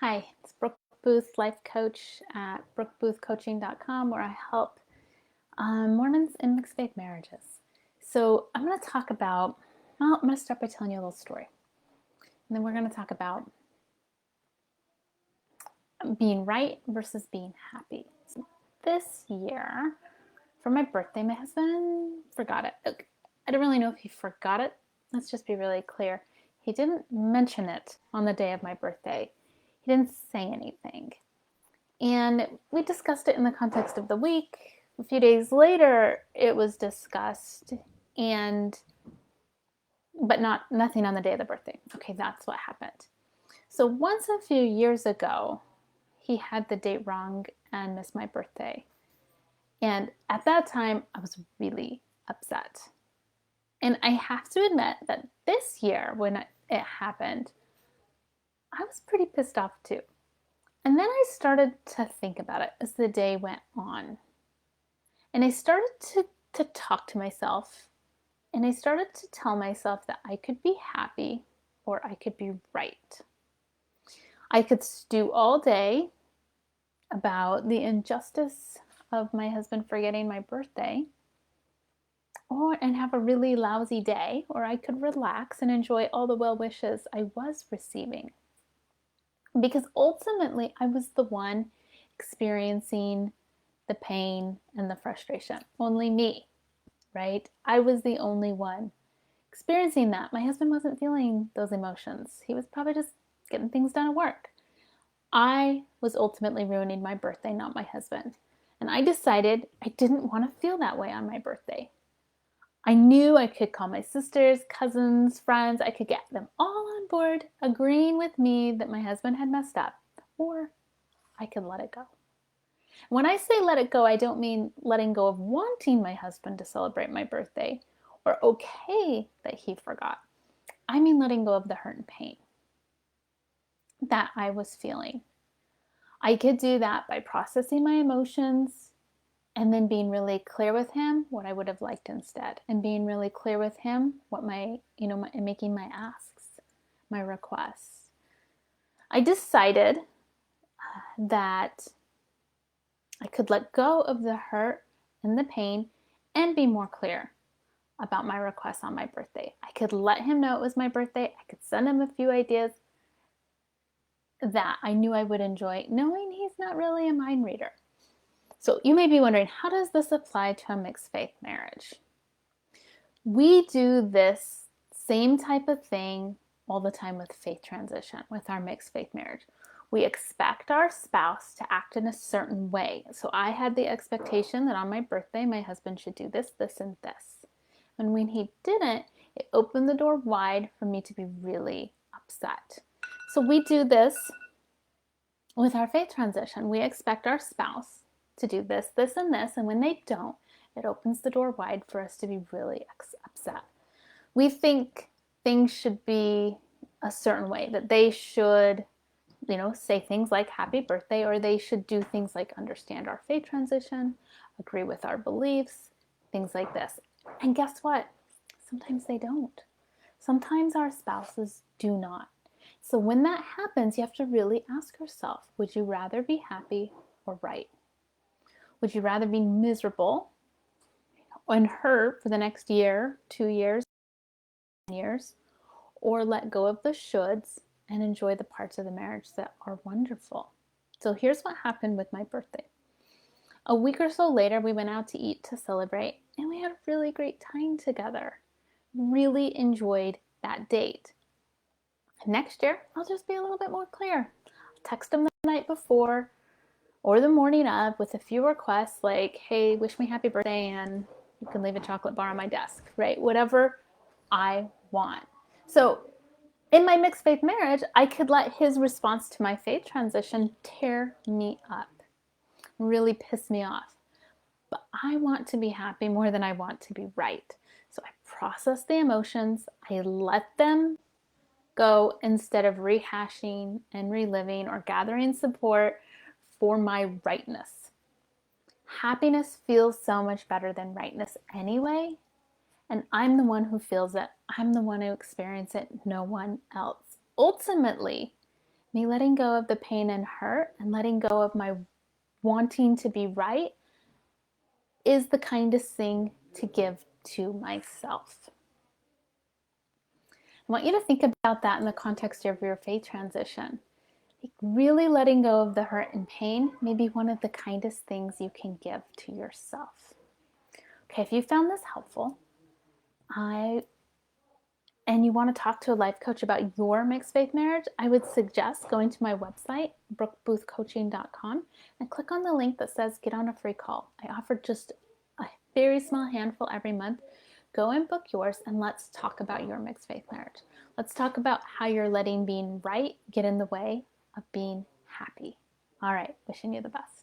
Hi, it's Brooke Booth, life coach at brookeboothcoaching.com, where I help Mormons in mixed faith marriages. So I'm going to talk about, I'm going to start by telling you a little story. And then we're going to talk about being right versus being happy. So this year, for my birthday, my husband forgot it. I don't really know if he forgot it. Let's just be really clear. He didn't mention it on the day of my birthday. He didn't say anything. And we discussed it in the context of the week. A few days later, it was discussed, and but nothing on the day of the birthday. Okay, that's what happened. So once a few years ago, he had the date wrong and missed my birthday. And at that time, I was really upset. And I have to admit that this year, when it happened, I was pretty pissed off too. And then I started to think about it as the day went on. And I started to talk to myself, and I started to tell myself that I could be happy or I could be right. I could stew all day about the injustice of my husband forgetting my birthday, and have a really lousy day, or I could relax and enjoy all the well wishes I was receiving. Because ultimately, I was the one experiencing the pain and the frustration. Only me, right? I was the only one experiencing that. My husband wasn't feeling those emotions. He was probably just getting things done at work. I was ultimately ruining my birthday, not my husband. And I decided I didn't want to feel that way on my birthday. I knew I could call my sisters, cousins, friends, I could get them all on board, agreeing with me that my husband had messed up, or I could let it go. When I say let it go, I don't mean letting go of wanting my husband to celebrate my birthday or okay that he forgot. I mean letting go of the hurt and pain that I was feeling. I could do that by processing my emotions and then being really clear with him what I would have liked instead, and being really clear with him what making my asks, my requests. I decided that I could let go of the hurt and the pain and be more clear about my requests on my birthday. I could let him know it was my birthday. I could send him a few ideas that I knew I would enjoy, knowing he's not really a mind reader. So you may be wondering, how does this apply to a mixed faith marriage? We do this same type of thing all the time with faith transition, with our mixed faith marriage. We expect our spouse to act in a certain way. So I had the expectation that on my birthday, my husband should do this, this, and this. And when he didn't, it opened the door wide for me to be really upset. So we do this with our faith transition. We expect our spouse to do this, this, and this. And when they don't, it opens the door wide for us to be really upset. We think things should be a certain way, that they should, say things like happy birthday, or they should do things like understand our faith transition, agree with our beliefs, things like this. And guess what? Sometimes they don't. Sometimes our spouses do not. So when that happens, you have to really ask yourself, would you rather be happy or right? Would you rather be miserable and hurt for the next year, 2 years, years, or let go of the shoulds and enjoy the parts of the marriage that are wonderful? So here's what happened with my birthday. A week or so later, we went out to eat to celebrate, and we had a really great time together. Really enjoyed that date. Next year, I'll just be a little bit more clear. I'll text him the night before or the morning of with a few requests like, hey, wish me happy birthday and you can leave a chocolate bar on my desk, right? Whatever I want. So in my mixed faith marriage, I could let his response to my faith transition tear me up, really piss me off. But I want to be happy more than I want to be right. So I process the emotions, I let them go instead of rehashing and reliving or gathering support for my rightness. Happiness feels so much better than rightness anyway, and I'm the one who feels it. I'm the one who experiences it, no one else. Ultimately, Me letting go of the pain and hurt and letting go of my wanting to be right is the kindest thing to give to myself. I want you to think about that in the context of your faith transition. Like really letting go of the hurt and pain may be one of the kindest things you can give to yourself. Okay, if you found this helpful, and you want to talk to a life coach about your mixed faith marriage, I would suggest going to my website, brookeboothcoaching.com, and click on the link that says get on a free call. I offer just a very small handful every month. Go and book yours, and let's talk about your mixed faith marriage. Let's talk about how you're letting being right get in the way of being happy. All right, wishing you the best.